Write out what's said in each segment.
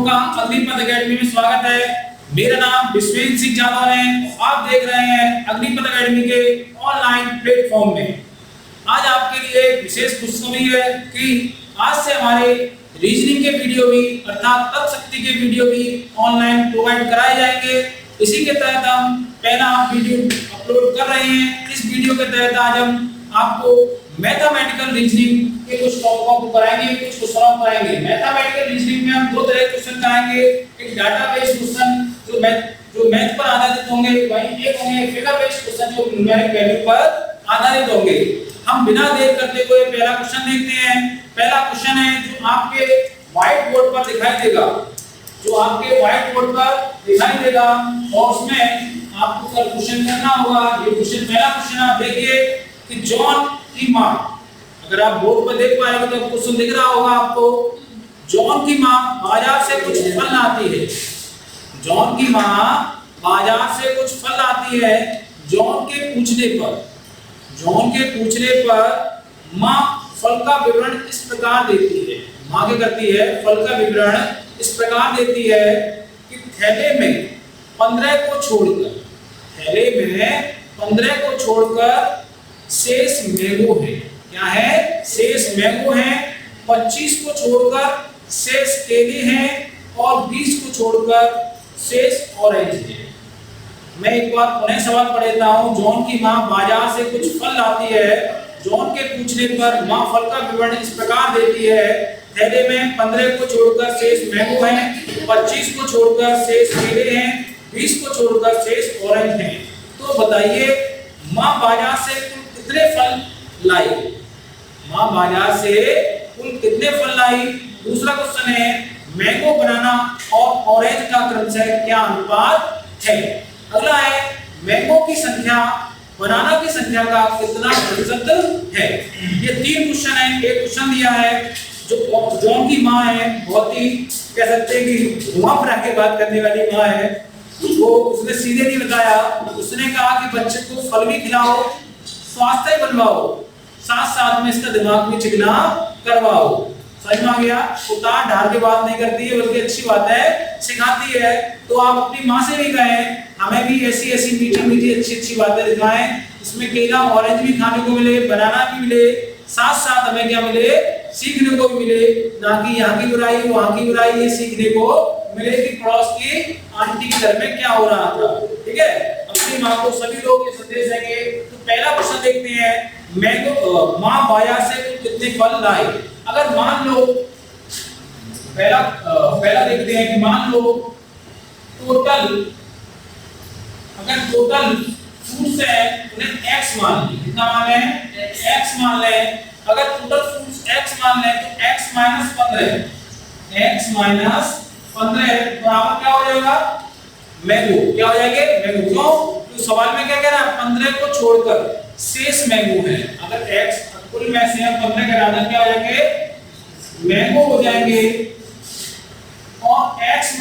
लोगों का अग्निपथ एकेडमी में स्वागत है। मेरा नाम विश्वेंद्र सिंह यादव है। आप देख रहे हैं अग्निपथ एकेडमी के ऑनलाइन प्लेटफॉर्म में। आज आपके लिए विशेष खुशखबरी है कि आज से हमारे रीजनिंग के वीडियो भी अर्थात तर्क शक्ति के वीडियो भी ऑनलाइन प्रोवाइड कराए जाएंगे। इसी के तहत हम पहला वीडियो अपलोड कर रहे हैं। इस वीडियो के तहत आज हम आपको मैथमेटिकल रीजनिंग के कुछ टॉपिकों को कराएंगे, कुछ क्वेश्चनों को कराएंगे। मैथमेटिकल रीजनिंग में हम दो तरह के क्वेश्चन कराएंगे। एक डाटा बेस्ड क्वेश्चन जो मैथ पर आधारित होंगे, वहीं एक होंगे फिगर बेस्ड क्वेश्चन जो न्यूमेरिक वैल्यू पर आधारित होंगे। हम बिना देर करते हुए पहला क्वेश्चन देखते हैं। पहला क्वेश्चन है जो आपके व्हाइट बोर्ड पर दिखाई देगा, जो आपके व्हाइट बोर्ड पर दिखाई देगा और उसमें आपको कल क्वेश्चन करना होगा। ये क्वेश्चन पहला क्वेश्चन आप देखिए कि जॉन की मां, अगर आप बोर्ड पर देख पाएंगे तो क्वेश्चन दिख रहा होगा आपको। जॉन की मां बाजार से कुछ फल लाती है। जॉन की मां बाजार से कुछ फल लाती है। जॉन के पूछने पर मां फल का विवरण इस प्रकार देती है। मां क्या करती है? फल का विवरण इस प्रकार देती है कि थैले में 15 को छोड़कर शेष मैंगो है। क्या है? शेष मैंगो है। 25 को छोड़कर शेष केले हैं और 20 को छोड़कर शेष ऑरेंज है। मैं एक बार पुनः सवाल पढ़ देता हूं। जॉन की मां बाजार से कुछ फल लाती है। जॉन के पूछने पर मां फल का विवरण इस प्रकार देती है। थैले में 15 को छोड़कर शेष मैंगो हैं, 25 को छोड़कर शेष केले हैं, 20 को छोड़कर शेष ऑरेंज हैं। तो बताइए मां बाजार से कुल कितने फल लाई? मां बाजार से कुल कितने फल लाई? दूसरा क्वेश्चन है मैंगो, बनाना और ऑरेंज का क्रमशः क्या अनुपात है? अगला है मैंगो की संख्या बनाना की संख्या का कितना प्रतिशत है? ये तीन क्वेश्चन है। एक क्वेश्चन दिया है जो जॉन की मां है, बहुत ही कह सकते हैं कि घुमा फिरा के बात करने वाली मां है। वो उसने सीधे नहीं बताया, उसने कहा कि बच्चे को फल भी खिलाओ, स्वास्थ्य बनवाओ, साथ साथ में इसका दिमाग भी चिकना करवाओ। समझ में आ गया? उतार ढाल के बात नहीं करती है, बल्कि अच्छी बात है सिखाती है। तो आप अपनी माँ से भी कहें हमें भी ऐसी ऐसी मीठी अच्छी बातें दिखाएं। इसमें केला ऑरेंज भी खाने को मिले, बनाना भी मिले, साथ साथ हमें क्या मिले? सीखने को भी मिले। ना कि यहाँ की बुराई वहाँ की बुराई, ये सीखने को मिले कि पड़ोस की आंटी के घर में क्या हो रहा था। ठीक है, अपनी माँ को सभी लोग ये संदेश देंगे। तो पहला क्वेश्चन देखते हैं, मैंगो माँ बाजार से कितने फल लाई? अगर मान लो पहला देखते हैं कि मान लो टोटल फ्रूट्स है उन्हें x मान लें। कितना मान लें? x मान लें। अगर टोटल फ्रूट्स x मान लें तो x - 15 बराबर क्या हो जाएगा? मैंगो। क्या हो जाएंगे? मैंगो। क्यों? तो सवाल में क्या कह रहा है? 15 को छोड़कर शेष मैंगो है। अगर x कुल में से 15 के बराबर क्या हो जाएंगे? मैंगो हो जाएंगे। और x -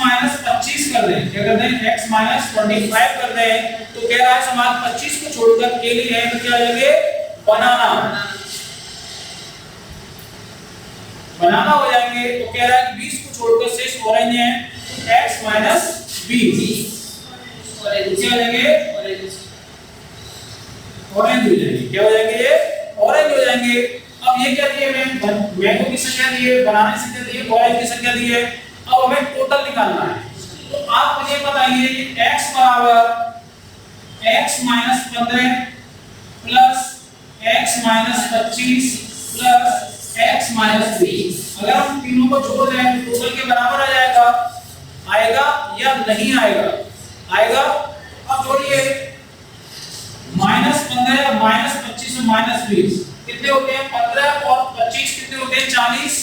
25 कर दें। क्या कर दें? x - 25 कर दें। तो कह रहा है सवाल 25 को छोड़कर केले हैं तो क्या हो जाएंगे? बनाना हो जाएंगे। तो कह रहा है 20 को छोड़कर शेष ऑरेंज है तो x - 20 क्या हो जाएंगे? ऑरेंज हो जाएंगे। क्या हो जाएंगे? ये ऑरेंज हो जाएंगे। अब ये क्या दिए? मैंगो की संख्या दी है, बनाना की संख्या दी है, ऑरेंज की संख्या दी है। अब हमें टोटल निकालना है। तो आप मुझे बताइए कि x बराबर x - 15 plus x - 25 plus x - 20। अगर हम तीनों को जोड़ दें तो टोटल के बराबर आ जाएगा। आएगा या नहीं आएगा? आएगा। अब जोड़िए -15 और -25 और -20 कितने होते हैं? 15 और 25 कितने होते हैं? 40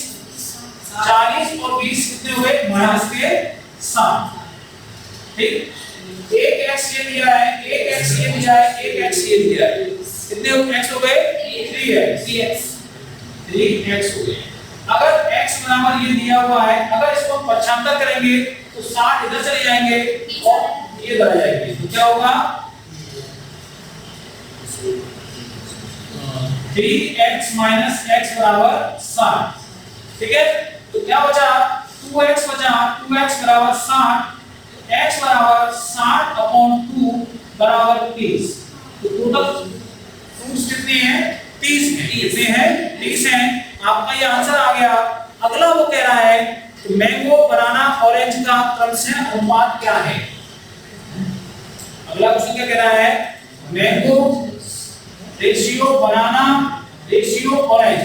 और 20 कितने हुए? -7। ठीक, एक x ये दिया है, एक x ये दिया है, एक x ये दिया है। कितने x हो गए? 3x हो गए। अगर x बराबर ये दिया हुआ है, अगर इसको पक्षांतर करेंगे तो 60 इधर चले जाएंगे और ये इधर आ जाएंगे। तो क्या होगा? 3x - x बराबर 60। ठीक है, तो क्या बचा? 2x बचा 2x बराबर 60, x बराबर 60/2 बराबर 30। तो टोटल फ्रूट्स कितने हैं? 30 हैं। कितने हैं? 30 हैं। आपका ये आंसर आ गया। अगला वो कह रहा है कि मैंगो, बनाना, ऑरेंज का क्रमशः अनुपात क्या है? अगला क्वेश्चन क्या कह रहा है? मैंगो रेशियो, बनाना रेशियो, ऑरेंज,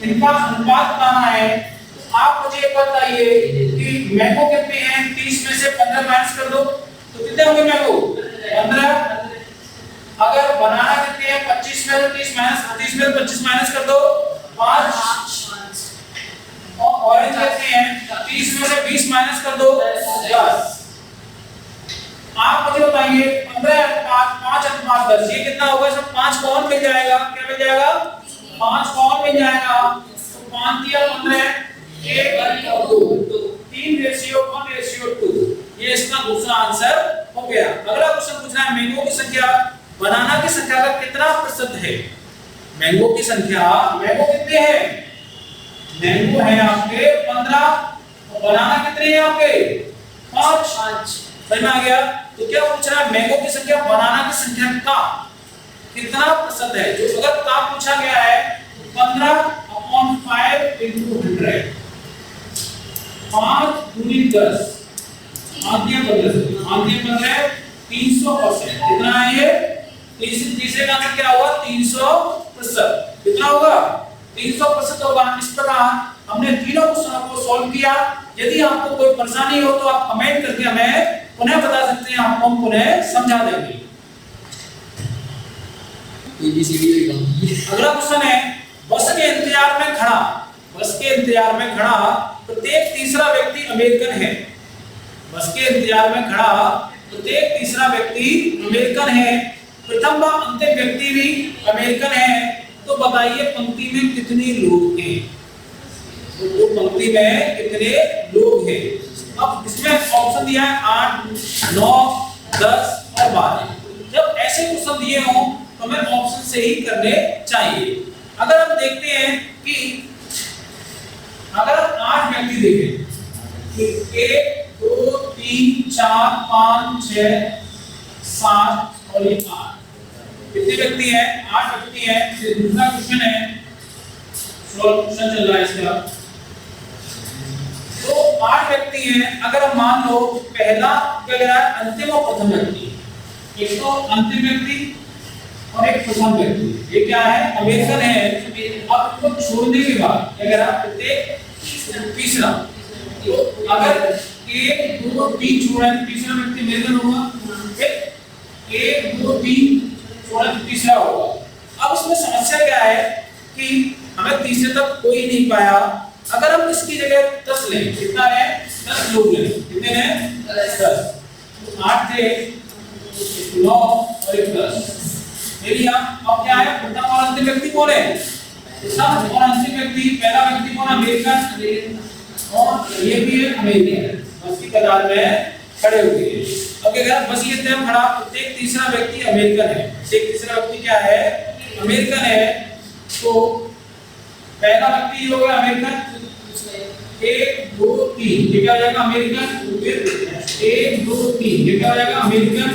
इनका अनुपात बताना है। तो आप मुझे बताइए कि मैंगो कितने हैं? 30 में से 15 माइनस कर दो तो कितने होंगे मैंगो? 15। अगर बनाना कितने हैं? 25 में से 30 माइनस 30 में से 25 माइनस कर दो 5। और ऑरेंज कितने हैं? 30 में से 20 माइनस कर दो 10। आप मुझे बताइए 15:5:10 ये कितना होगा? सब 5 कौन मिल जाएगा? क्या मिल जाएगा? 5 कौन मिल जाएगा? तो 5 दिया 15, 1 और 2, 3:1:2। ये इसका दूसरा आंसर हो गया। अगला क्वेश्चन पूछ रहा है मैंगो की संख्या बनाना की संख्या का कितना प्रतिशत है? मैंगो की संख्या, मैंगो कितने हैं? मैंगो है आपके 15 और बनाना कितने हैं आपके? 5। समझ में आ गया? तो क्या पूछ रहा है? मैंगो की संख्या बनाना की संख्या का कितना प्रतिशत है? जो अगर का पूछा गया है 15/5 × 100, 5 × 10, 15 300%। कितना है ये? तीसरे का आंसर क्या होगा? 300%। कितना होगा? 300% होगा। इस प्रकार हमने तीनों क्वेश्चनों को सॉल्व किया। यदि आपको कोई परेशानी हो तो आप कमेंट करके हमें पुनः बता सकते हैं, आपको हम पुनः समझा देंगे। अगला क्वेश्चन है बस के इंतजार में खड़ा, बस के इंतजार में खड़ा प्रत्येक तीसरा व्यक्ति अमेरिकन है। बस के इंतजार में खड़ा प्रत्येक तीसरा व्यक्ति अमेरिकन है। प्रथम व अंतिम व्यक्ति भी अमेरिकन है। तो बताइए पंक्ति में कितने लोग हैं? तो पंक्ति में कितने लोग हैं? अब इसमें ऑप्शन दिया है 8, 9, 10 और 12। जब ऐसे क्वेश्चन दिए हों तो हमें ऑप्शन से ही करने चाहिए। अगर हम देखते हैं कि अगर हम 8 व्यक्ति देखें कि 1 2 3 4 5 6 7 और ये 8 कितने व्यक्ति हैं? 8 व्यक्ति हैं। फिर दूसरा क्वेश्चन है, सॉल्व क्वेश्चन चल रहा है इसका। तो 8 व्यक्ति हैं। अगर हम मान लो पहला क्या कह रहा है? अंतिम और प्रथम व्यक्ति। एक तो अंतिम व्यक्ति और एक प्रथम व्यक्ति, ये क्या है? अमेरिकन है। अब इनको छोड़ने के बाद क्या कह रहा है? प्रत्येक तीसरा। तो अगर 1 2 3 छोड़ा तो तीसरा व्यक्ति अमेरिकन होगा। फिर 1 2 3 छोड़ा तो तीसरा होगा। अब इसमें समस्या क्या है कि हमें तीसरे तक कोई नहीं पाया। अगर हम इसकी जगह 10 लें, कितना है? 10 लोग लें। कितने हैं? 10। 8 थे, 9 और 10 ले लिया। अब क्या है? प्रथम और अंतिम व्यक्ति कौन है? प्रथम और अंतिम व्यक्ति। पहला व्यक्ति कौन? अमेरिकन और ये भी है अमेरिकन। बस की कतार में खड़े हो गए। अब क्या कह बस ये तय खड़ा प्रत्येक तीसरा व्यक्ति अमेरिकन है। प्रत्येक तीसरा व्यक्ति क्या है? अमेरिकन है। तो पहला व्यक्ति हो गया अमेरिकन, 1 2 3 ये क्या हो जाएगा? अमेरिकन। फिर 1 2 3 ये क्या हो जाएगा? अमेरिकन।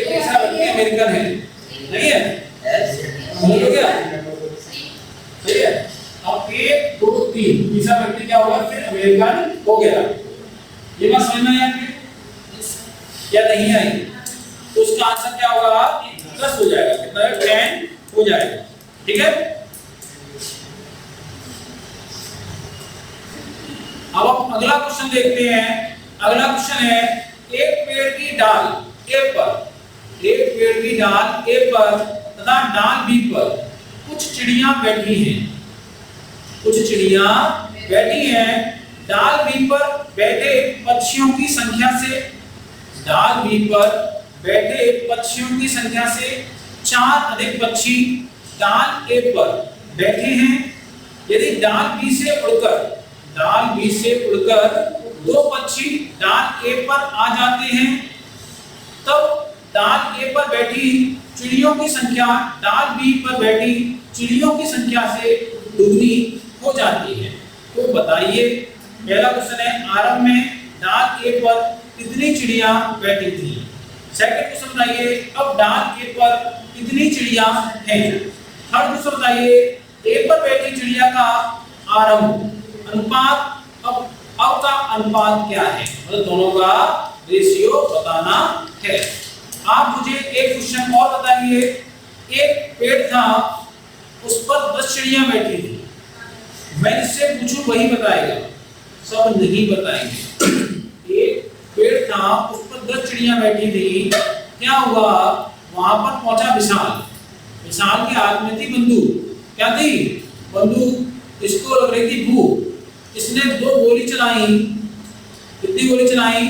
तीसरा व्यक्ति अमेरिकन है, नहीं है? हो गया? सही है। अब 1 2 3 तीसरा व्यक्ति क्या होगा? फिर अमेरिकन हो गया। ये बात समझ में आई क्या नहीं आई? तो उसका आंसर क्या होगा? 10 हो जाएगा। कितना है? 10 हो जाएगा। ठीक है। अब हम अगला क्वेश्चन देखते हैं। अगला क्वेश्चन है एक पेड़ की डाल ए पर, एक पेड़ की डाल ए पर तथा डाल बी पर कुछ चिड़िया बैठी हैं। कुछ चिड़िया बैठी हैं। डाल बी पर बैठे पक्षियों की संख्या से, डाल बी पर बैठे पक्षियों की संख्या से 4 अधिक पक्षी डाल ए पर बैठे हैं। यदि डाल बी से उड़कर 2 पक्षी डाल ए पर आ जाते हैं, तब डाल ए पर बैठी चिड़ियों की संख्या डाल बी पर बैठी चिड़ियों की संख्या से दुगनी हो जाती है। तो बताइए, पहला क्वेश्चन है आरंभ में डाल ए पर कितनी चिड़िया बैठी थी। सेकंड क्वेश्चन बताइए अब डाल ए पर कितनी चिड़िया हैं। थर्ड क्वेश्चन बताइए ए पर बैठी चिड़िया का आरंभ अनुपात अब का अनुपात क्या है, मतलब दोनों का रेशियो बताना है। आप मुझे एक क्वेश्चन और बताइए, एक पेड़ था उस पर 10 चिड़िया बैठी थी, मैं जिससे पूछूं वही बताएगा, सब नहीं बताएंगे। एक पेड़ था उस पर 10 चिड़िया बैठी थी, क्या हुआ वहां पर पहुंचा विशाल, विशाल के हाथ में थी बंदूक, क्या थी बंदूक, इसको लग रही थी भूख, इसने 2 गोली चलाई, कितनी गोली चलाई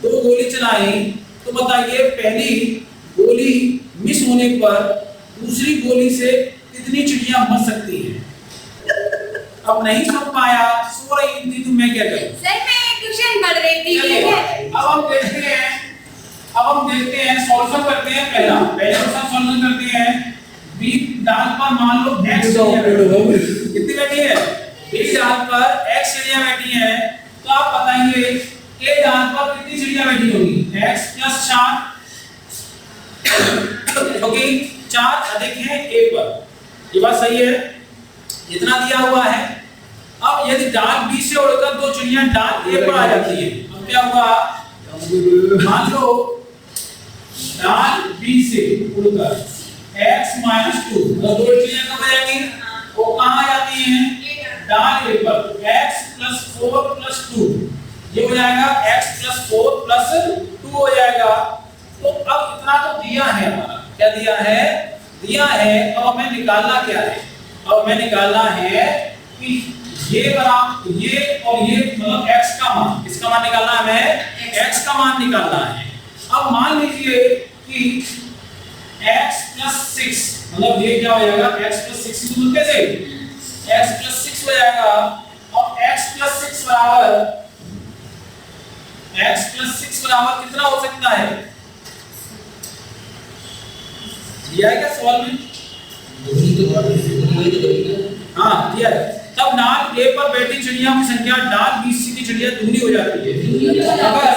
2 गोली चलाई। तो बताइए पहली गोली मिस होने पर दूसरी गोली से कितनी चिड़िया मर सकती है। अब नहीं सुन पाया, सो रही थी, तो मैं क्या करूं। सर मैं ट्यूशन पढ़ रही थी। अब हम देखते हैं सॉल्यूशन करते हैं। पहला सॉल्यूशन करते हैं। बी डाल पर मान लो x कितनी बैठी है, बी डाल पर x चिड़िया बैठी है, तो आप बताइए ए डाल पर कितनी चिड़िया बैठी होगी, x + 4 क्योंकि 4 अधिक है ए पर, ये बात सही है, इतना दिया हुआ है। अब यदि डाल बी से उड़कर 2 चिड़िया डाल ए पर आ जाती है, अब क्या हुआ, मान लो डाल बी से उड़कर x - 2 मतलब 2 चिड़िया कब आ जाएंगी, वो कहां आ जाती हैं डाल ए पर, x + 4 + 2 ये हो जाएगा, x + 4 + 2 हो जाएगा। तो अब इतना तो दिया है हमारा, क्या दिया है, अब हमें निकालना क्या है, अब हमें निकालना है कि ये बराबर ये और ये मतलब x का मान, किसका मान निकालना है, हमें x का मान निकालना है। अब मान लीजिए कि x + 6 मतलब ये क्या हो जाएगा, x + 6 को कैसे x + 6 हो जाएगा। अब x + 6 बराबर कितना हो सकता है, दिया है क्या सवाल में, हाँ दिया है। तब डाल ए पर बैठी चिड़िया की संख्या डाल बी की चिड़िया दुगनी हो जाती है। अगर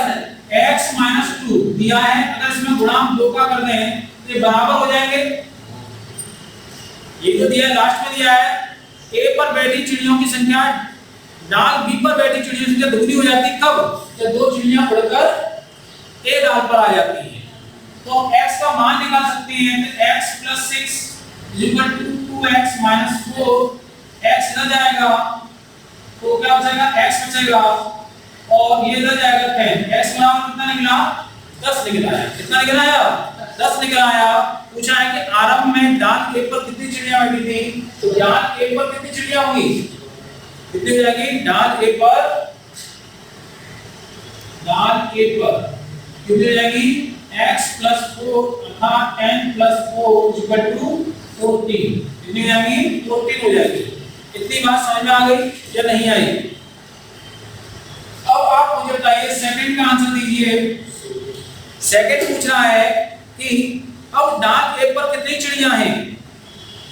x - 2 दिया है, अगर इसमें गुणांक 2 का कर दें तो ये बराबर हो जाएंगे, ये जो दिया है लास्ट में दिया है, ए पर बैठी चिड़ियों की संख्या डाल बी पर बैठी चिड़ियों की संख्या दुगनी हो जाती है, कब, जब 2 चिड़िया उड़कर ए डाल पर आ जाती हैं। तो हम x का मान निकाल सकते हैं, तो x + 6 = 2x - 4, x रह जाएगा तो क्या बचेगा, x बचेगा और ये रह जाएगा 10, x बराबर कितना निकला, 10 निकला है, कितना निकला है, 10 निकला आया। पूछा है कि आरंभ में डाल ए पर कितनी चिड़िया बैठी थी, तो डाल ए पर कितनी चिड़िया होंगी, कितनी हो जाएगी, डाल ए पर कितनी हो जाएगी, x + 4 अर्थात 10 + 4 = 14, कितनी हो जाएगी, 14 हो जाएगी। इतनी बात समझ में आ गई या नहीं आई। अब आप मुझे बताइए सेकंड का आंसर दीजिए। सेकंड पूछ रहा है कि अब डाल ए पर कितनी चिड़िया हैं,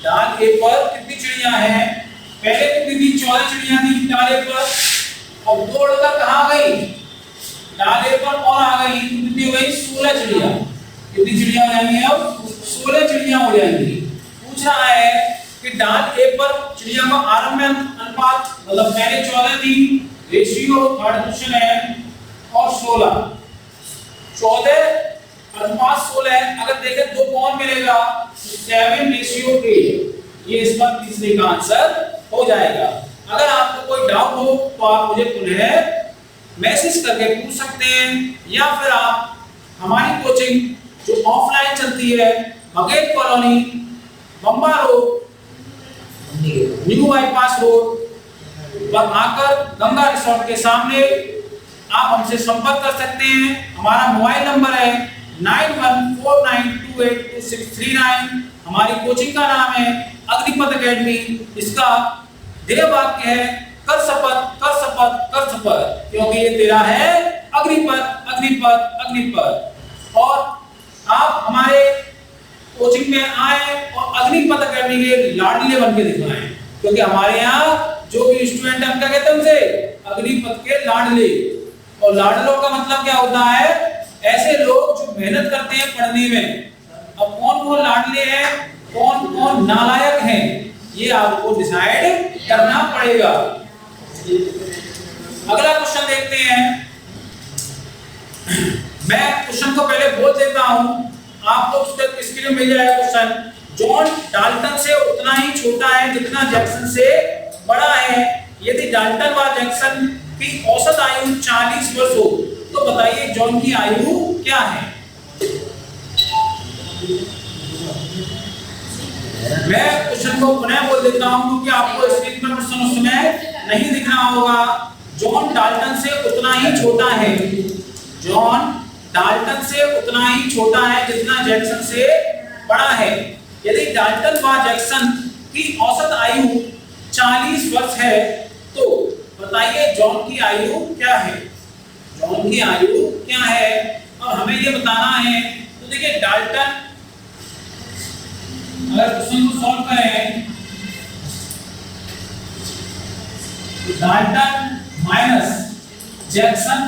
डाल ए पर कितनी चिड़िया हैं, पहले कितनी थी, 14 चिड़िया थी डाल ए पर, अब 2 उड़कर कहां गई, डाल ए पर और आ गई, कितनी हो गई, 16 चिड़िया, कितनी चिड़िया हो जाएंगी, अब 16 चिड़िया हो जाएंगी। पूछ रहा है कि डाल ए पर चिड़िया का आरंभ में अनुपात, मतलब पहले 14 थी, रेशियो थर्ड क्वेश्चन है, और 14 अनुपात 16, अगर देखें 2 कौन मिलेगा, 7:8, ये इस बार तीसरे का आंसर हो जाएगा। अगर आपको कोई डाउट हो तो आप मुझे पुनः मैसेज करके पूछ सकते हैं, या फिर आप हमारी कोचिंग जो ऑफलाइन चलती है Baghel colony, Bamba road, new bypass road पर आकर गंगा रिसोर्ट के सामने आप हमसे संपर्क कर सकते हैं। हमारा मोबाइल नंबर है 9149282639। हमारी कोचिंग का नाम है अग्निपथ एकेडमी। इसका ध्येय वाक्य है कर शपथ कर शपथ कर शपथ, क्योंकि ये तेरा है अग्निपथ अग्निपथ अग्निपथ। और आप हमारे कोचिंग में आए और अग्निपथ अकेडमी के लाडले बन के दिखाएं, क्योंकि हमारे यहाँ जो भी स्टूडेंट हम क्या कहते हैं उनसे अग्निपथ के लाडले। और लाडलों का मतलब क्या होता है? ऐसे लोग जो मेहनत करते हैं पढ़ने में। अब कौन कौन लाडले हैं, कौन कौन नालायक हैं, ये आपको डिसाइड करना पड़ेगा। अगला क्वेश्चन देखते हैं। मैं क्वेश्चन को पहले बोल देता हूं, आपको स्क्रीन में मिल जाएगा क्वेश्चन। जॉन डाल्टन से उतना ही छोटा है जितना जैक्सन से बड़ा है। यदि डाल्टन व जैक्सन की औसत आयु 40 वर्ष हो तो बताइए जॉन की आयु क्या है? मैं क्वेश्चन को पुनः बोल देता हूं क्योंकि आपको स्क्रीन पर प्रश्न उस समय नहीं दिख रहा होगा। जॉन डाल्टन से उतना ही छोटा है, जॉन डाल्टन से उतना ही छोटा है जितना जैक्सन से बड़ा है। यदि डाल्टन व जैक्सन की औसत आयु 40 वर्ष है तो बताइए जॉन की आयु क्या है? जॉन की आयु क्या है? और हमें ये बताना है। तो देखिए डाल्टन, अगर क्वेश्चन को सॉल्व करें तो Dalton minus Jackson,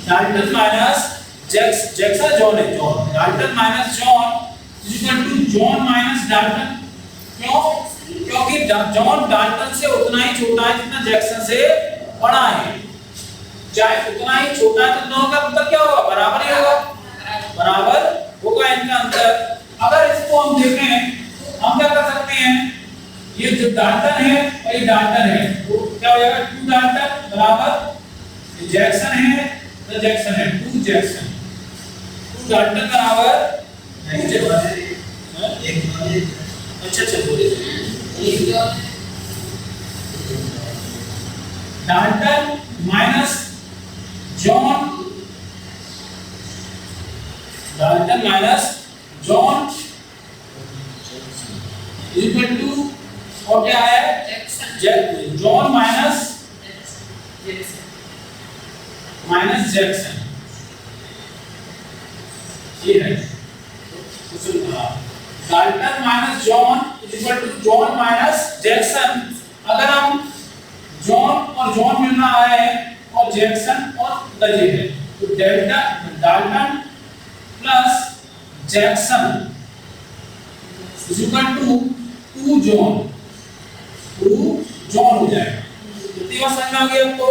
Dalton minus Jackson John है, John Dalton minus John equal to John minus Dalton. क्यों? क्योंकि जॉन डाल्टन से उतना ही छोटा है जितना जैक्सन से बड़ा है। चाहे उतना ही छोटा है तो दोनों का अंतर क्या होगा? बराबर ही होगा, बराबर होगा इनका अंतर। अगर इसको हम देखें हम क्या कर सकते हैं, ये जो डाल्टन है और ये डाल्टन है तो क्या हो जाएगा? 2 डाल्टन बराबर जैक्सन है तो जैक्सन है 2 जैक्सन, 2 डाल्टन बराबर अच्छा बोलिए Dalton minus John, Dalton minus John equal to और क्या है? John minus Jackson. ये है Dalton minus John equal to John minus Jackson. अगर हम जॉन और जॉन मिल रहा है और जैक्सन और लजे है तो delta Dalton plus Jackson equal to 2 John हो जाएगा। कितनी बार समझ में आ गई आपको?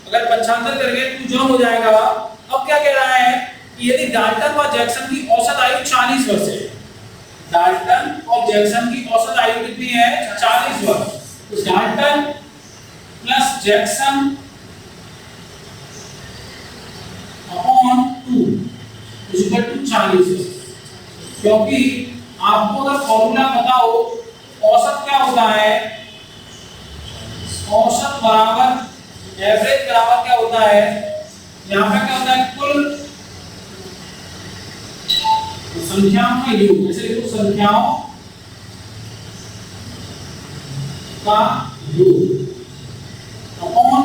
अगर पंचांतर करके 2 जॉन हो जाएगा। अब क्या कह रहा है कि यदि डाल्टन व जैक्सन की औसत आयु 40 वर्ष है, डाल्टन और जैक्सन की औसत आयु कितनी है? 40 वर्ष। तो Dalton plus Jackson upon 2 equal to 40 वर्ष। क्योंकि आपको अगर फॉर्मूला पता हो औसत क्या होता है, औसत बराबर एवरेज बराबर क्या होता है, यहाँ पे क्या होता है? कुल संख्याओं का योग, जैसे कुल संख्याओं का योग अपॉन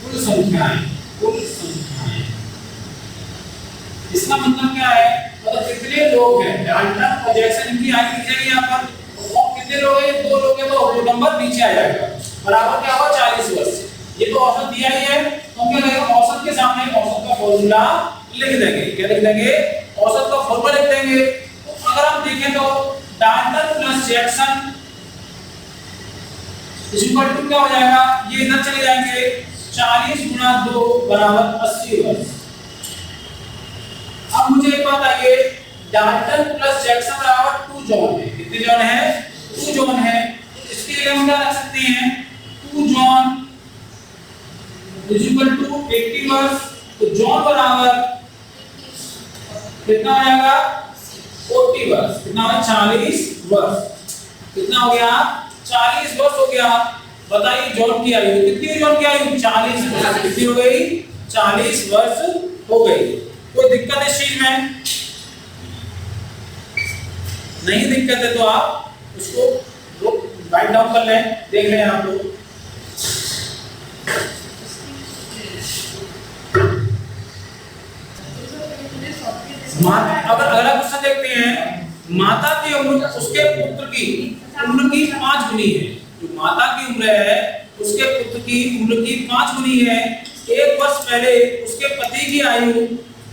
कुल संख्याएं, कुल संख्याएं। इसका मतलब क्या है? मतलब कितने लोग हैं डाल्टन और जैक्सन की आयु दी जाएगी यहाँ पर, और कितने लोग हैं? 2 लोग हैं तो नंबर नीचे आ जाएगा, बराबर क्या होगा? 40 वर्ष। ये तो औसत दिया ही है तो क्या लगेगा? औसत के सामने औसत का फॉर्मूला लिख देंगे। क्या लिख देंगे? औसत का फॉर्मूला लिख देंगे। तो अगर हम देखें तो Dalton plus Jackson equal to क्या हो जाएगा? ये इधर चले जाएंगे, 40 गुणा 2 बराबर 80 वर्ष। अब मुझे एक बात आइए, डाल्टन प्लस जैक्सन बराबर 2 जॉन है। कितने जॉन है? 2 जॉन है। इसके लिए हम क्या रख सकते हैं? 2 जॉन इक्वल टू 80 वर्ष। तो जॉन बराबर कितना हो जाएगा? 40 वर्ष। कितना हो? 40 वर्ष। कितना हो गया? 40 वर्ष हो गया। बताइए जॉन की आयु कितनी? जॉन की आयु 40 वर्ष। कितनी हो गई? 40 वर्ष हो गई। कोई दिक्कत इस चीज में? नहीं दिक्कत है तो आप उसको राइट डाउन कर लें, देख लें आप लोग। अब अगला क्वेश्चन देखते हैं। माता की उम्र उसके पुत्र की उम्र की 5 गुनी है। जो माता की उम्र है उसके पुत्र की उम्र की 5 गुनी है। 1 वर्ष पहले उसके पति की आयु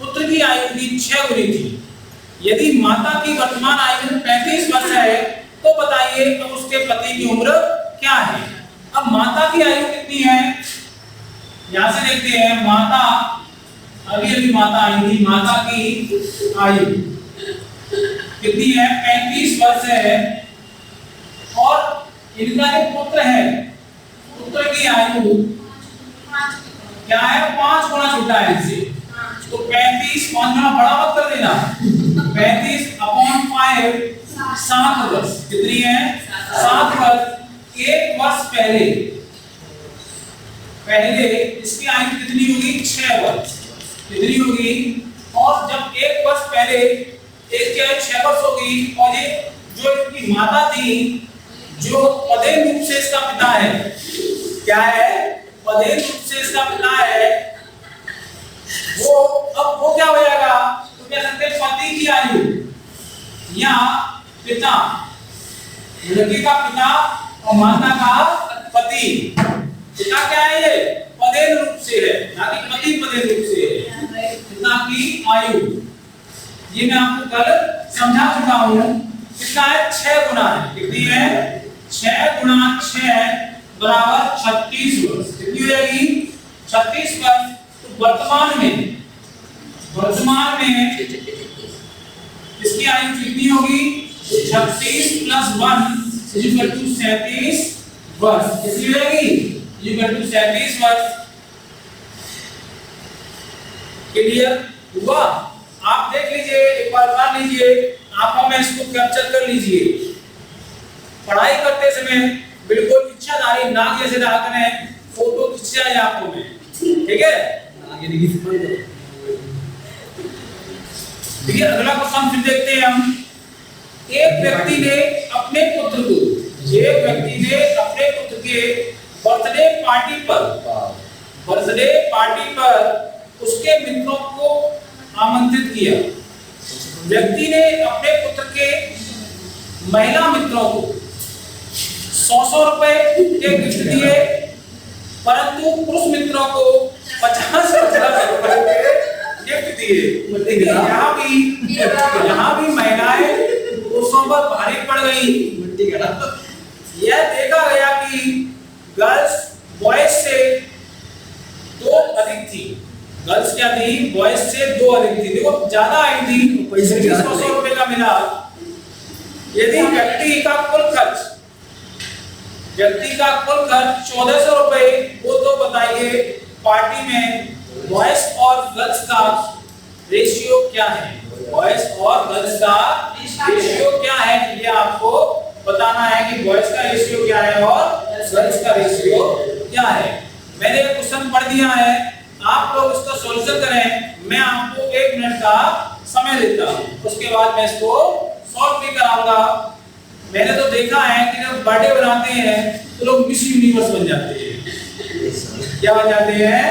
पुत्र की आयु की 6 गुनी थी। यदि माता की वर्तमान आयु 35 वर्ष है तो बताइए अब उसके पति की उम्र क्या है। अब माता की आयु कितनी है, यहां से देखते हैं। माता अभी माता आई थी, माता की आयु कितनी है, 35 वर्ष है। और इनका जो पुत्र है, पुत्र की आयु क्या है, 5 गुना छोटा है इनसे। तो 35 5 गुना बड़ा मत कर देना, 35/5 7 वर्ष। कितनी है, 7 वर्ष। 1 वर्ष पहले इसकी आयु कितनी होगी, 6 वर्ष। कितनी होगी, और जब 1 वर्ष पहले एक क्या 6 वर्ष होगी। और ये जो इसकी माता थी, जो पदेन रूप से इसका पिता है, क्या है, पदेन रूप से इसका पिता है, वो अब वो क्या हो जाएगा, तो कह सकते हैं पति की आयु या पिता, लड़की का पिता और माता का पति। पिता क्या है, ये पदेन रूप से है, ना कि पति पदेन रूप से है। पिता की आयु ये मैं आपको कल समझा चुका हूं। कितना है, 6 गुना है। कितनी है, 6 गुना 6 बराबर 36 वर्ष। कितनी हो जाएगी, 36 वर्ष। तो वर्तमान में इसकी आयु कितनी होगी, 36 + 1 = 37 वर्ष। कितनी हो जाएगी, = 37 वर्ष। क्लियर हुआ। आप देख लीजिए, एक बार मान लीजिए, आंखों में इसको कैप्चर कर लीजिए। पढ़ाई करते समय बिल्कुल इच्छाधारी नाग जैसे रहा करें, फोटो खींच जाए आंखों में, ठीक है। देखिए अगला क्वेश्चन फिर देखते हैं हम। एक व्यक्ति ने अपने पुत्र के बर्थडे पार्टी पर उसके मित्रों को आमंत्रित किया। व्यक्ति ने अपने पुत्र के महिला मित्रों को 100 रुपए के गिफ्ट दिए, परंतु पुरुष मित्रों को 50 रुपए के गिफ्ट दिए। यहाँ भी महिलाएं पुरुषों पर भारी पड़ गई। यह देखा गया कि गर्ल्स बॉयज से 2 अधिक थी। गर्ल्स क्या थी, बॉयज से 2 अधिक थी। देखो ज्यादा आई थी, 100 रुपए का मिला। यदि व्यक्ति का कुल खर्च 1400 रुपए हो तो बताइए पार्टी में बॉयज और गर्ल्स का रेशियो क्या है। बॉयज और गर्ल्स का रेशियो क्या है, ये आपको बताना है कि बॉयज का रेशियो क्या है और गर्ल्स का रेशियो क्या है। मैंने क्वेश्चन पढ़ दिया है, आप लोग इसका सॉल्यूशन करें। मैं आपको 1 मिनट का समय देता हूं, उसके बाद मैं इसको सॉल्व भी कराऊंगा। मैंने तो देखा है कि जब बर्थडे बनाते हैं तो लोग मिस यूनिवर्स बन जाते हैं। क्या बन जाते हैं,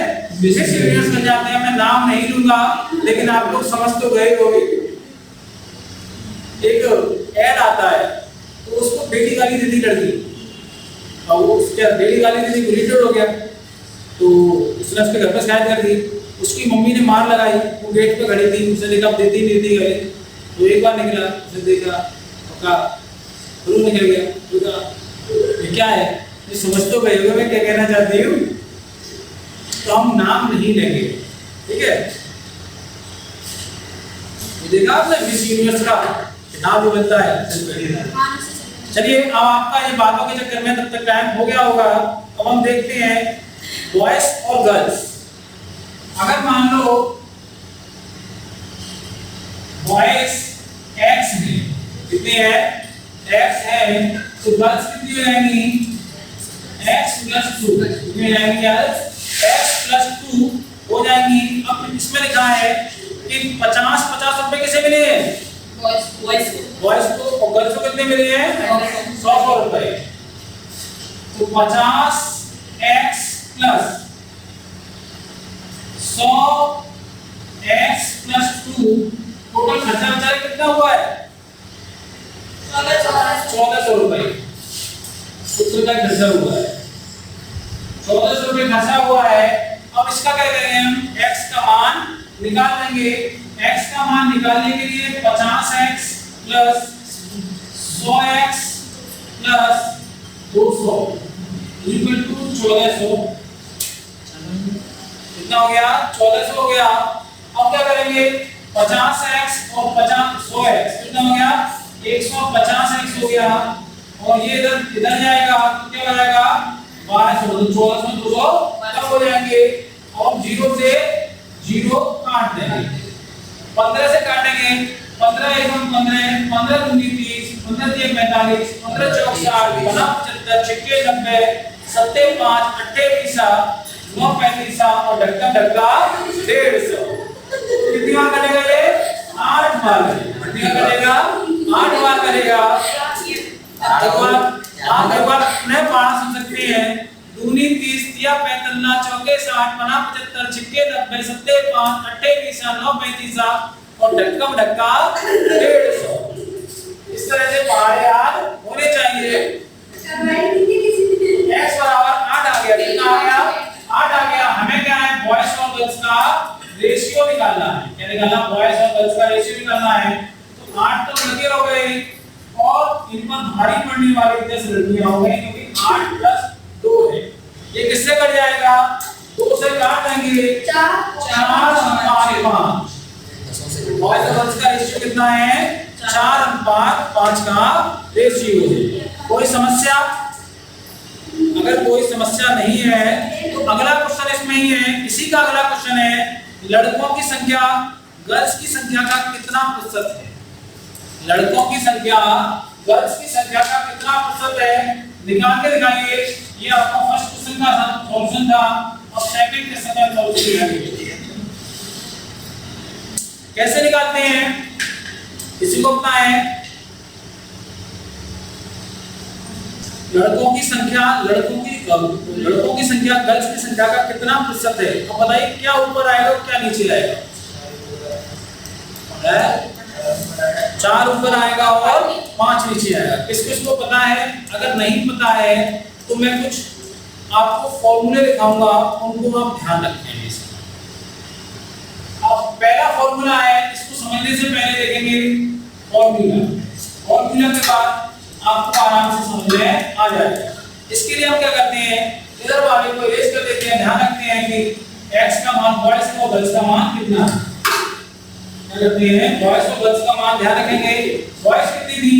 मिस यूनिवर्स बन जाते हैं। मैं नाम नहीं लूंगा, लेकिन आप लोग समझ तो गए होंगे। एक ऐड आता है तो उसको डेली गाली देती लड़की, और वो उसके डेली गाली देती को इरिटेट हो गया, तो उसने उसके घर पर शिकायत कर दी। उसकी मम्मी ने मार लगाई, वो गेट पे खड़ी थी, उसने देखा देती नहीं देती गले। तो एक बार निकला, उसने देखा, कहा रूम निकल गया। तो कहा ये क्या है, ये समझ तो गए होगे मैं क्या कहना चाहती हूँ। तो हम नाम नहीं लेंगे, ठीक है। देखा आपने मिस यूनिवर्स का नाम जो बनता है। चलिए अब आपका ये बातों के चक्कर में तब तक टाइम हो गया होगा। अब हम देखते हैं बॉयज और गर्ल्स। अगर मान लो बॉयज x है, कितने हैं, x है, तो गर्ल्स कितनी हो जाएंगी, x + 2। कितनी हो जाएंगी गर्ल्स, x + 2 हो जाएंगी। अब इसमें लिखा है कि 50 रुपए किसे मिले हैं, बॉयज को, और गर्ल्स को कितने मिले हैं, 100 रुपए। तो 50x + 100x + 2 टोटल खर्चा बेचारे कितना हुआ है 1400 रुपए पुत्र का खर्चा हुआ है 1400 रुपए खर्चा हुआ है। अब इसका क्या करेंगे हम x का मान निकाल लेंगे। x का मान निकालने के लिए 50x plus 100x plus 200 equal to 1400 कितना हो गया 1400 हो गया। अब क्या करेंगे 50x और 100x कितना हो गया 150x हो गया और ये इधर जाएगा तो क्या हो जाएगा 1200 1400 200 कम हो जाएंगे। अब 0 से 0 काट देंगे 15 से काटेंगे 15 1 15 15 दूनी 30 15 3 45 15 चौक 60 बना 75 छिक्के 90 सत्ते 5 अट्ठे 20 9 35 और ढक्का 150 कितनी बार करेगा ये 8 बार कितनी बार करेगा 8 बार करेगा। एक बार अपने पास हो सकते हैं दूनी 30 या 45 चौके 60 पना 75 छिक्के 90 सत्ते 5 अट्ठे 20 9 35 और ढक्का 150। इस तरह से पहाड़ याद होने चाहिए। x बराबर 8 आ गया कितना आ गया 8 आ गया। हमें क्या है बॉयज और गर्ल्स का रेशियो निकालना है। क्या निकालना बॉयज और गर्ल्स का रेशियो निकालना है। तो 8 तो लगे हो गए और इन पर भारी पड़ने वाली 10 लड़कियां हो गई क्योंकि 8 प्लस 2 है। ये किससे कट जाएगा 2 से काट देंगे 4 5 बॉयज और गर्ल्स का रेशियो कितना है 4:5 का रेशियो है। कोई समस्या अगर कोई समस्या नहीं है तो अगला क्वेश्चन इसमें ही है। इसी का अगला क्वेश्चन है लड़कों की संख्या गर्ल्स की संख्या का कितना प्रतिशत है। लड़कों की संख्या गर्ल्स की संख्या का कितना प्रतिशत है निकाल के दिखाइए। ये आपका फर्स्ट क्वेश्चन का सॉल्यूशन था। अब सेकंड क्वेश्चन का सॉल्यूशन दिखाइए कैसे निकालते हैं इसी को पता है। लड़कों की संख्या लड़कों की संख्या गर्ल्स की संख्या का कितना प्रतिशत है। अब बताइए क्या ऊपर आएगा और क्या नीचे आएगा। 4 ऊपर आएगा और 5 नीचे आएगा। किस किस को पता है। अगर नहीं पता है तो मैं कुछ आपको फॉर्मूले दिखाऊंगा उनको आप ध्यान रखें। अब पहला फॉर्मूला है इसको समझने से पहले देखेंगे फॉर्मूला के बाद आपको आराम से समझ में आ जाएगा। इसके लिए हम क्या करते हैं इधर वाले को इरेज कर देते हैं। ध्यान रखते हैं कि x का मान बॉयज और गर्ल्स का मान कितना है। क्या करते हैं बॉयज और गर्ल्स का मान ध्यान रखेंगे। बॉयज कितनी थी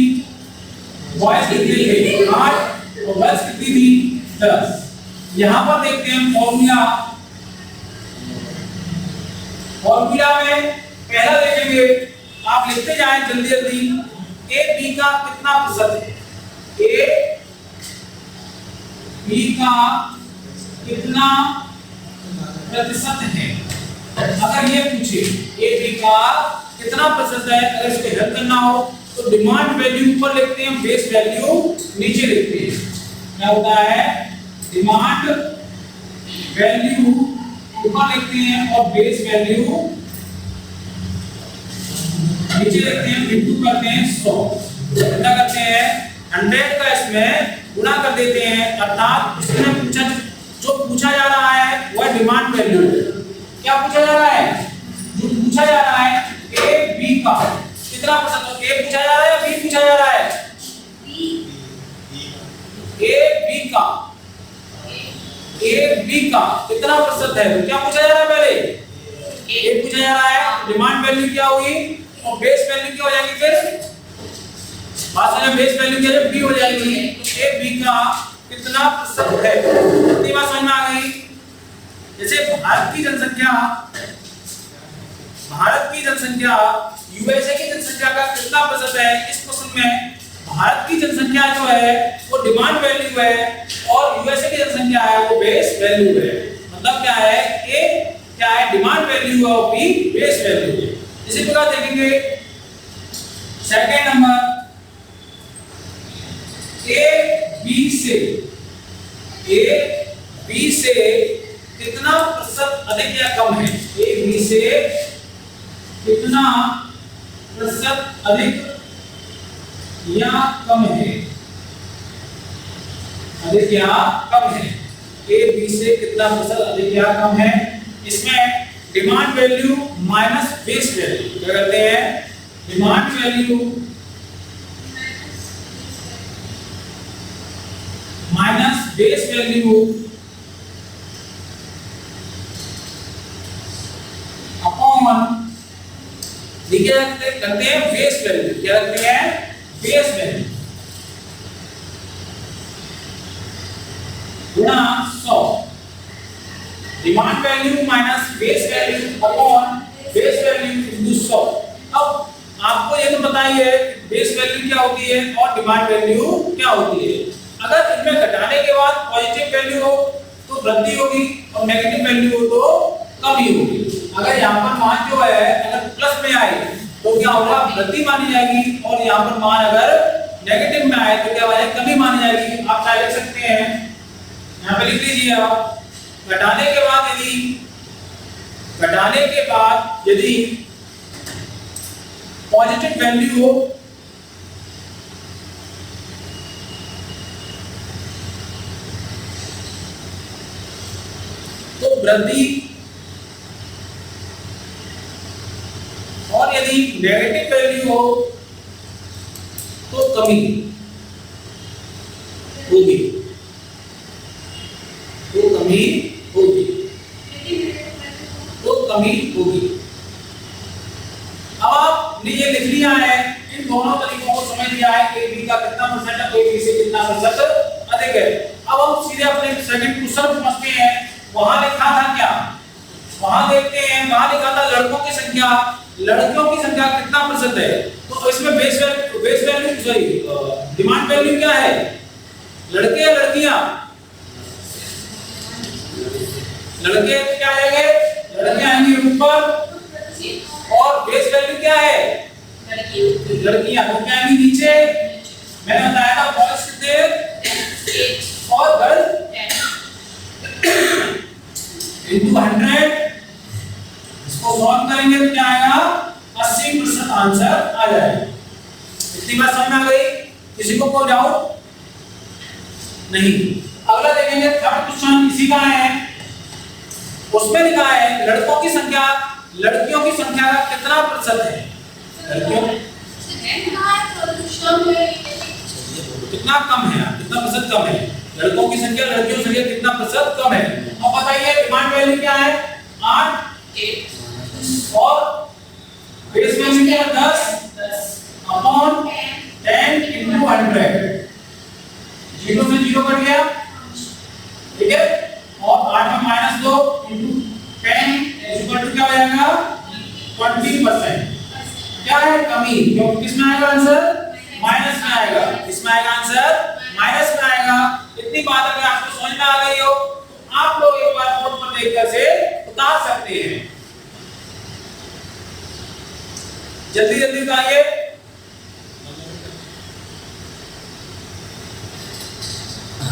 8 और गर्ल्स कितनी थी 10। यहां पर देखते हैं फॉर्मूला में पहला देखेंगे आप लिखते जाएं जल्दी जल्दी। a b का कितना प्रतिशत है a b का कितना प्रतिशत है। अगर ये पूछे a b का कितना प्रतिशत है अगर इसको हल करना हो तो डिमांड वैल्यू ऊपर लिखते हैं बेस वैल्यू नीचे लिखते हैं। क्या होता है डिमांड वैल्यू ऊपर लिखते हैं और बेस वैल्यू नीचे लिखते हैं। इंटू करते हैं 100 कितना करते हैं 100 का इसमें गुणा कर देते हैं। अर्थात इसमें जो पूछा जा रहा है वह डिमांड वैल्यू है। क्या पूछा जा रहा है जो पूछा जा रहा है a b का कितना प्रतिशत। a पूछा जा रहा है या b पूछा जा रहा है a b का कितना प्रतिशत है। क्या पूछा जा रहा है पहले a पूछा जा रहा है। डिमांड वैल्यू क्या होगी और बेस वैल्यू क्या हो जाएगी। फिर बात में बेस वैल्यू क्या है b हो जाएगी। तो a b का कितना प्रतिशत है कितनी बात समझ में आ गई। जैसे भारत की जनसंख्या यूएसए की जनसंख्या का कितना प्रतिशत है। इस क्वेश्चन में भारत की जनसंख्या जो है वो डिमांड वैल्यू है और यूएसए की जनसंख्या है वो बेस वैल्यू है। मतलब क्या है a क्या है डिमांड वैल्यू है और b बेस वैल्यू है। इसी प्रकार देखेंगे सेकंड नंबर a b से कितना प्रतिशत अधिक या कम है। a b से कितना प्रतिशत अधिक या कम है, अधिक या कम है, ए बी से कितना प्रतिशत अधिक या कम है। इसमें demand value minus base value, क्या करते हैं, demand value minus base value upon, देखिए करते हैं बेस वैल्यू, क्या करते हैं, बेस वैल्यू गुणा 100, demand value minus base value upon base value into 100। अब आपको ये तो पता ही है बेस वैल्यू क्या होती है और डिमांड वैल्यू क्या होती है। अगर इनमें घटाने के बाद पॉजिटिव वैल्यू हो तो वृद्धि होगी और नेगेटिव वैल्यू हो तो कमी होगी। अगर यहाँ पर मान जो है अगर प्लस में आए तो क्या होगा, वृद्धि मानी जाएगी, और यहाँ पर मान अगर नेगेटिव में आए तो क्या हो जाएगी, कमी मानी जाएगी। आप क्या लिख सकते हैं, यहाँ पे लिख लीजिए आप, घटाने के बाद यदि पॉजिटिव वैल्यू हो तो वृद्धि, और यदि नेगेटिव वैल्यू हो तो कमी होगी, तो कमी होगी। अब आपने ये लिख लिया है, इन दोनों तरीकों को समझ लिया है कि बी का कितना परसेंट है, ए बी से कितना प्रतिशत अधिक है। अब हम सीधे अपने सेकंड क्वेश्चन समझते हैं। वहां लिखा था क्या, वहां देखते हैं, वहां लिखा था लड़कों की संख्या कितना प्रतिशत है, तो इसमें base value sorry demand value क्या है, लड़के या लड़कियां, लड़के क्या आएंगे, लड़के आएंगे ऊपर, और बेस वैल्यू क्या है, लड़कियां तो क्या आएंगी नीचे। मैंने बताया था बॉयज कितने और गर्ल्स into 100, इसको सॉल्व करेंगे तो क्या आएगा, 80% आंसर आ जाएगा। इतनी बात समझ में आ गई, किसी को कोई डाउट नहीं। अगला देखेंगे थर्ड क्वेश्चन, इसी का है, उसमें लिखा है लड़कों की संख्या लड़कियों की संख्या का कितना प्रतिशत है, लड़कियों कितना कम है, कितना प्रतिशत कम है, लड़कों की संख्या लड़कियों की संख्या कितना प्रतिशत कम है। अब बताइए डिमांड वैल्यू क्या है, 8 और बेस वैल्यू क्या है, 10 अपॉन 10 into 100, 0 से 0 कट गया, ठीक है, और 8 में -2 into 10 इक्वल टू क्या हो जाएगा, 20%। क्या है, कमी, क्योंकि किसमें आएगा आंसर, माइनस में आएगा, इसमें आएगा आंसर माइनस में आएगा। इतनी बात अगर आपको समझ में आ गई हो तो आप लोग एक बार बोर्ड पर देखकर से उतार सकते हैं। जल्दी जल्दी बताइए।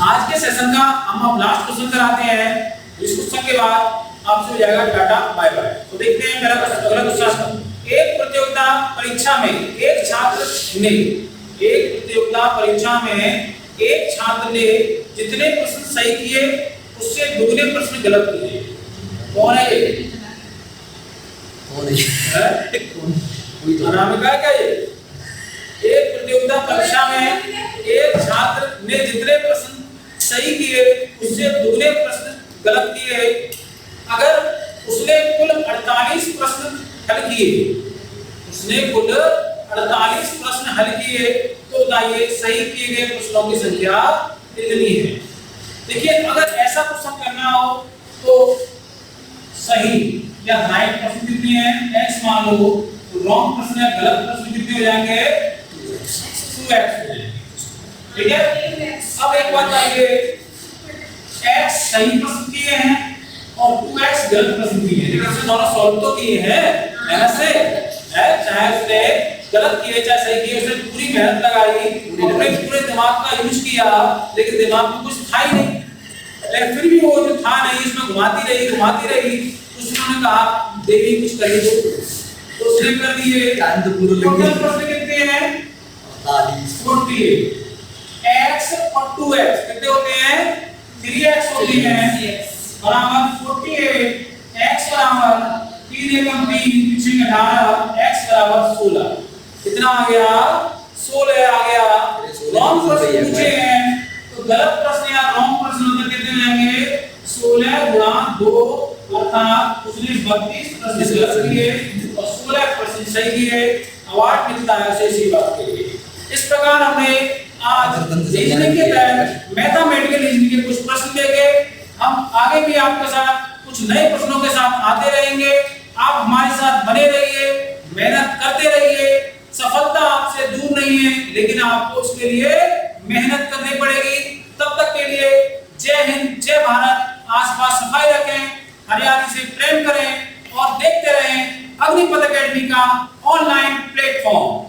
आज के सेशन का हम अब लास्ट क्वेश्चन कराते हैं। इस क्वेश्चन के बाद आपसे हो जाएगा टाटा बाय बाय। तो देखते हैं मेरा अगला क्वेश्चन। एक प्रतियोगिता परीक्षा में एक छात्र ने जितने प्रश्न सही किए उससे दुगने प्रश्न गलत किए। कौन है ये? अनामिका क्या ये? एक प्रतियोगिता परीक्षा में एक छात्र ने जितने प्रश्न सही किए उससे दुगने प्रश्न गलत किए। अगर उसने कुल 48 प्रश्न हल किए तो बताइए सही किए गए प्रश्नों की संख्या कितनी है। देखिए अगर ऐसा क्वेश्चन करना हो तो सही या राइट प्रश्न कितने हैं, x मान लो, तो रॉन्ग प्रश्न या गलत प्रश्न कितने हो जाएंगे, 2x। ठीक है, अब एक बात बताइए, x सही प्रश्न किए हैं और 2x गलत प्रश्न किए हैं, लेकिन दोनों सॉल्व तो किए हैं मेहनत से, चाहे उसने गलत किए चाहे सही किए, उसने पूरी मेहनत लगाई, अपने पूरे दिमाग का यूज किया, लेकिन दिमाग में कुछ था ही नहीं, लेकिन फिर भी वो जो था नहीं उसमें घुमाती रही। उसने कहा देवी कुछ करिए, तो उसने कर दिए। टाइम तो पूरा लग टोटल गया। प्रश्न कितने हैं? 48 48। x और 2x कितने होते हैं? 3x होते हैं बराबर 48। x बराबर 3 एकम 3 पीछे 18 x बराबर 16। कितना आ गया? 16 आ गया। रॉन्ग प्रश्न पूछे हैं तो गलत प्रश्न या रॉन्ग प्रश्न उत्तर कितने जाएंगे? 16 गुणा 2 अर्थात उसने 32 प्रश्न गलत किए और 16 प्रश्न सही किए। अवार्ड मिलता है उसे इसी बात के लिए। इस प्रकार हमने आज रीजनिंग के तहत मैथमेटिकल रीजनिंग के कुछ प्रश्न देखे। हम आगे भी आपके साथ कुछ नए प्रश्नों के साथ आते रहेंगे। आप हमारे साथ बने रहिए, मेहनत करते रहिए। सफलता आपसे दूर नहीं है, लेकिन आपको उसके लिए मेहनत करनी पड़ेगी। तब तक के लिए जय हिंद, जय भारत। आसपास सफाई रखें, हरियाली से प्रेम करें और देखते रहें अग्निपथ एकेडमी का ऑनलाइन प्लेटफॉर्म।